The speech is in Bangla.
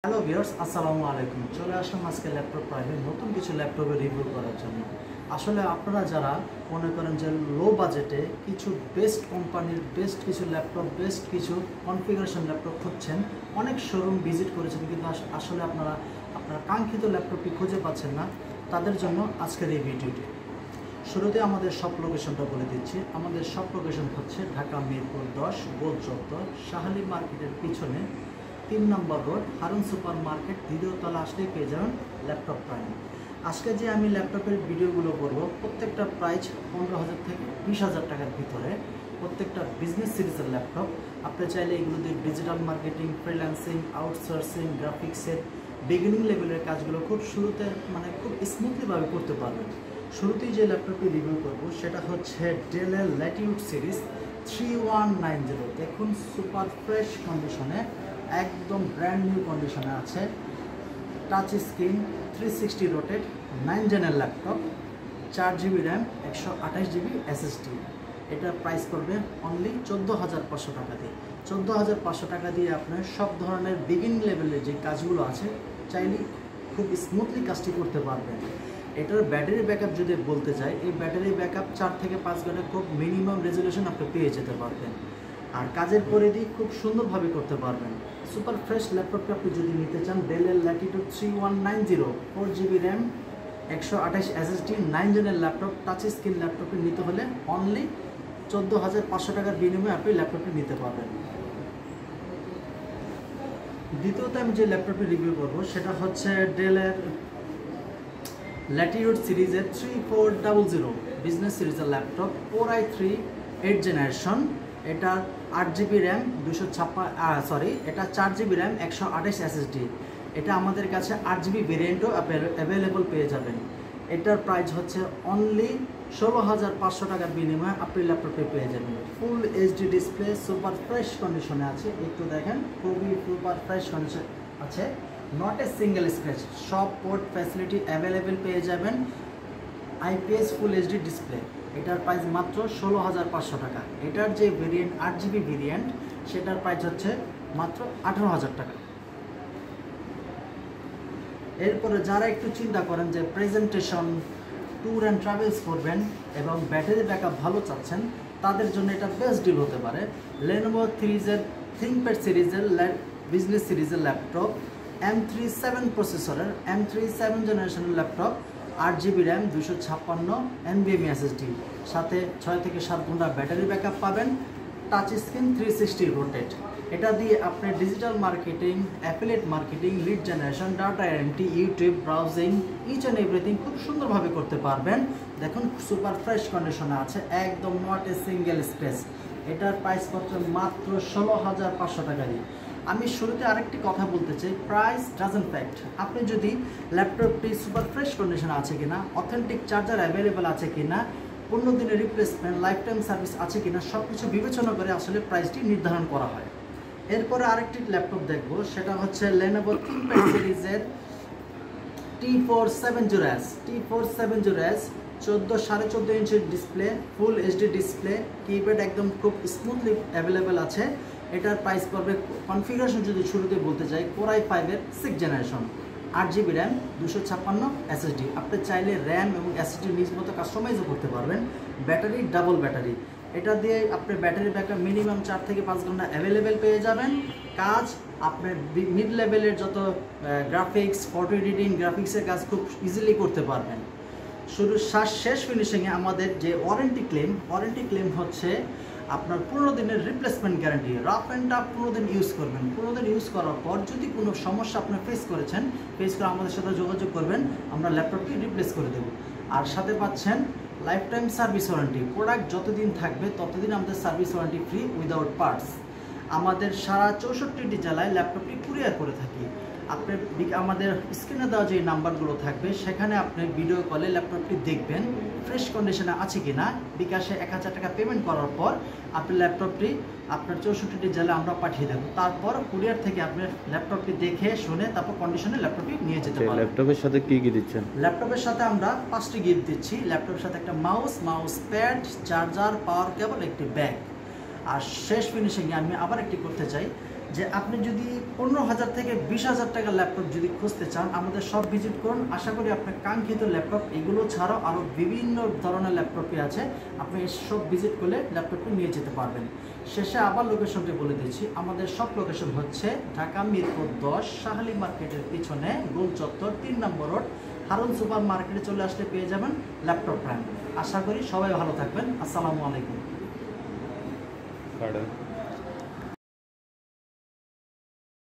হ্যালো ভিউয়ার্স, আসসালামু আলাইকুম। চলে আসলাম আজকে ল্যাপটপ প্রাইভেট নতুন কিছু ল্যাপটপের রিভিউ করার জন্য। আসলে আপনারা যারা মনে করেন যে লো বাজেটে কিছু বেস্ট কোম্পানির বেস্ট কিছু ল্যাপটপ, বেস্ট কিছু কনফিগারেশন ল্যাপটপ খুঁজছেন, অনেক শোরুম ভিজিট করেছেন কিন্তু আসলে আপনারা আপনার কাঙ্ক্ষিত ল্যাপটপটি খুঁজে পাচ্ছেন না, তাদের জন্য আজকের এই ভিডিওটি। শুরুতে আমাদের শপ লোকেশনটা বলে দিচ্ছি। আমাদের শপ লোকেশন হচ্ছে ঢাকা মিরপুর 10 গোল চত্বর, শাহালি মার্কেটের পিছনে 3 নম্বর রোড, হারুন সুপার মার্কেট, দ্বিতীয় তলা আসলেই পেয়ে যাবেন ল্যাপটপ প্রাইম। আজকে যে আমি ল্যাপটপের ভিডিওগুলো করব, প্রত্যেকটা প্রাইস 15,000 থেকে 20,000 টাকার ভিতরে। প্রত্যেকটা বিজনেস সিরিজের ল্যাপটপ। আপনি চাইলে এগুলো দিয়ে ডিজিটাল মার্কেটিং, ফ্রিল্যান্সিং, আউটসোর্সিং, গ্রাফিক্সের বিগিনিং লেভেলের কাজগুলো খুব শুরুতে খুব স্মুথলিভাবে করতে পারবেন। শুরুতেই যে ল্যাপটপটি রিভিউ করব সেটা হচ্ছে ডেলের ল্যাটিটিউড সিরিজ 3190। দেখুন, সুপার ফ্রেশ কন্ডিশনে, একদম ব্র্যান্ড নিউ কন্ডিশনে আছে। টাচ স্ক্রিন, 360 রোটেট, 9 জেনের laptop, 4GB RAM, 128GB SSD। এটার প্রাইস করবে অনলি 14,500 টাকা দিয়ে। 14,500 টাকা দিয়ে আপনার সব ধরনের বিগিন লেভেলের যে কাজগুলো আছে চাইলে খুব স্মুথলি কাজটি করতে পারবেন। এটার ব্যাটারি ব্যাকআপ যদি বলতে চাই, এই ব্যাটারি ব্যাকআপ 4 থেকে 5 ঘন্টা খুব মিনিমাম রেজলিউশন আপনি পেয়ে যেতে পারবেন। আর কাজের পরিধি খুব সুন্দরভাবে করতে পারবেন। সুপার ফ্রেশ ল্যাপটপটা আপনি যদি নিতে চান, ডেলের ল্যাটিটিউড 3190, 4GB র্যাম, 128 SSD, 9 জেনের ল্যাপটপ, টাচ স্ক্রিন ল্যাপটপটি নিতে হলে অনলি 14,500 টাকার বিনিময়ে আপনি ল্যাপটপটি নিতে পারবেন। দ্বিতীয়ত আমি যে ল্যাপটপটি রিভিউ করব সেটা হচ্ছে ডেলের ল্যাটিটিউড সিরিজের 3400 বিজনেস সিরিজের ল্যাপটপ, 4i3 8th জেনারেশন। এটা 8GB র্যাম, এটা 4GB র্যাম, 128 SSD। এটা আমাদের কাছে 8GB ভেরিয়েন্টও অ্যাভেলেবল পেয়ে যাবেন। এটার প্রাইস হচ্ছে অনলি 16,500 টাকার বিনিময়ে আপনি ল্যাপটপে পেয়ে যাবেন। Full HD display, super fresh কন্ডিশনে আছে। একটু দেখেন, খুবই সুপার ফ্রেশ কন্ডিশন আছে। নট এ সিঙ্গেল স্ক্র্যাচ, সব পোর্ট ফ্যাসিলিটি অ্যাভেলেবেল পেয়ে যাবেন। IPS full HD display. এটার প্রাইস মাত্র 16,500 টাকা। এটার যে ভেরিয়েন্ট 8GB ভেরিয়েন্ট, সেটার প্রাইস হচ্ছে মাত্র 18,000 টাকা। এরপরে যারা একটু চিন্তা করেন যে প্রেজেন্টেশন, ট্যুর অ্যান্ড ট্রাভেলস করবেন এবং ব্যাটারি ব্যাকআপ ভালো চাচ্ছেন, তাদের জন্য এটা বেস্ট ডিল হতে পারে। Lenovo ThinkPad সিরিজের বিজনেস সিরিজের ল্যাপটপ, M3 7 প্রসেসরের, M3 7 জেনারেশনের laptop, 8GB RAM, 256 NVMe SSD, সাথে 6 থেকে 7 ঘন্টা ব্যাটারি ব্যাকআপ পাবেন। Touch screen, 360 rotate. এটা দিয়ে আপনি digital marketing, affiliate marketing, lead generation, data entry, YouTube browsing, each and everything খুব সুন্দরভাবে করতে পারবেন। দেখুন, সুপার ফ্রেশ কন্ডিশনে আছে, একদম নট এ সিঙ্গেল স্পেস। এটার প্রাইস পড়ছে মাত্র 16,500 টাকা দিয়ে। আমি শুরুতে আরেকটি কথা বলতে চাই, প্রাইস ডাজন্ট ফ্যাক্ট। আপনি যদি ল্যাপটপটি সুপার ফ্রেশ কন্ডিশনে আছে কিনা, অথেন্টিক চার্জার অ্যাভেলেবেল আছে কিনা, 15 দিনের রিপ্লেসমেন্ট, লাইফ টাইম সার্ভিস আছে কিনা, সব কিছু বিবেচনা করে আসলে প্রাইসটি নির্ধারণ করা হয়। এরপরে আরেকটি ল্যাপটপ দেখব, সেটা হচ্ছে Lenovo ThinkPad সিরিজের T470S। T470S 14.5 ইঞ্চির display, full HD display, keypad একদম খুব স্মুথলি অ্যাভেলেবেল আছে। এটার প্রাইস পড়বে, কনফিগারেশন যদি শুরুতে বলতে চাই, Core i5-এর 6th generation, 8GB RAM, 256 SSD। আপনি চাইলে র্যাম এবং SSD নিজ মতো কাস্টমাইজও করতে পারবেন। Battery double battery. এটা দিয়ে আপনি ব্যাটারি ব্যাকআপ মিনিমাম 4 থেকে 5 ঘন্টা অ্যাভেলেবেল পেয়ে যাবেন। কাজ আপনার মিড লেভেলের যত গ্রাফিক্স, ফটো এডিটিং, গ্রাফিক্সের কাজ খুব ইজিলি করতে পারবেন। শুধু শেষ ফিনিশিংয়ে আমাদের যে ওয়ারেন্টি ক্লেম হচ্ছে আপনার 15 দিনের replacement guarantee. Rough and tough 15 দিন ইউজ করবেন। 15 দিন ইউজ করার পর যদি কোনো সমস্যা আপনার ফেস করে আমাদের সাথে যোগাযোগ করবেন, আমরা ল্যাপটপটি রিপ্লেস করে দেব। আর সাথে পাচ্ছেন life time service warranty. Product যতদিন থাকবে ততদিন আমাদের service warranty free without parts. আমাদের সারা 64টি জেলায় ল্যাপটপটি কুরিয়ার করে থাকি। আপনি আমাদের স্ক্রিনে দেওয়া যে নাম্বারগুলো থাকবে, সেখানে আপনি ভিডিও কলে ল্যাপটপটি দেখবেন ফ্রেশ কন্ডিশনে আছে কি না। বিকাশে 1,000 টাকা পেমেন্ট করার পর আপনি ল্যাপটপটি আপনার 64টি জেলায় আমরা পাঠিয়ে দেবো। তারপর কুরিয়ার থেকে আপনি ল্যাপটপটি দেখে শুনে তারপর কন্ডিশনে ল্যাপটপটি নিয়ে যেতে পারেন। ল্যাপটপের সাথে কি কি দিচ্ছেন? ল্যাপটপের সাথে আমরা 5টি গিফট দিচ্ছি। ল্যাপটপের সাথে একটা মাউস প্যাড, চার্জার, পাওয়ার কেবল, একটি ব্যাগ। আর শেষ ফিনিশিংয়ে আমি আবার একটি করতে চাই, যে আপনি যদি 15,000 থেকে 20,000 টাকার ল্যাপটপ যদি খুঁজতে চান, আমাদের সব ভিজিট করুন। আশা করি আপনার কাঙ্ক্ষিত ল্যাপটপ এগুলো ছাড়াও আরও বিভিন্ন ধরনের ল্যাপটপই আছে, আপনি সব ভিজিট করলে ল্যাপটপটি নিয়ে যেতে পারবেন। শেষে আবার লোকেশনটি বলে দিচ্ছি, আমাদের সব লোকেশন হচ্ছে ঢাকা মিরপুর 10 শাহালি মার্কেটের পিছনে গোল চত্বর 3 নম্বর রোড, হারুন সুপার মার্কেটে চলে আসলে পেয়ে যাবেন ল্যাপটপ প্রাইম। আশা করি সবাই ভালো থাকবেন। আসসালামু আলাইকুম।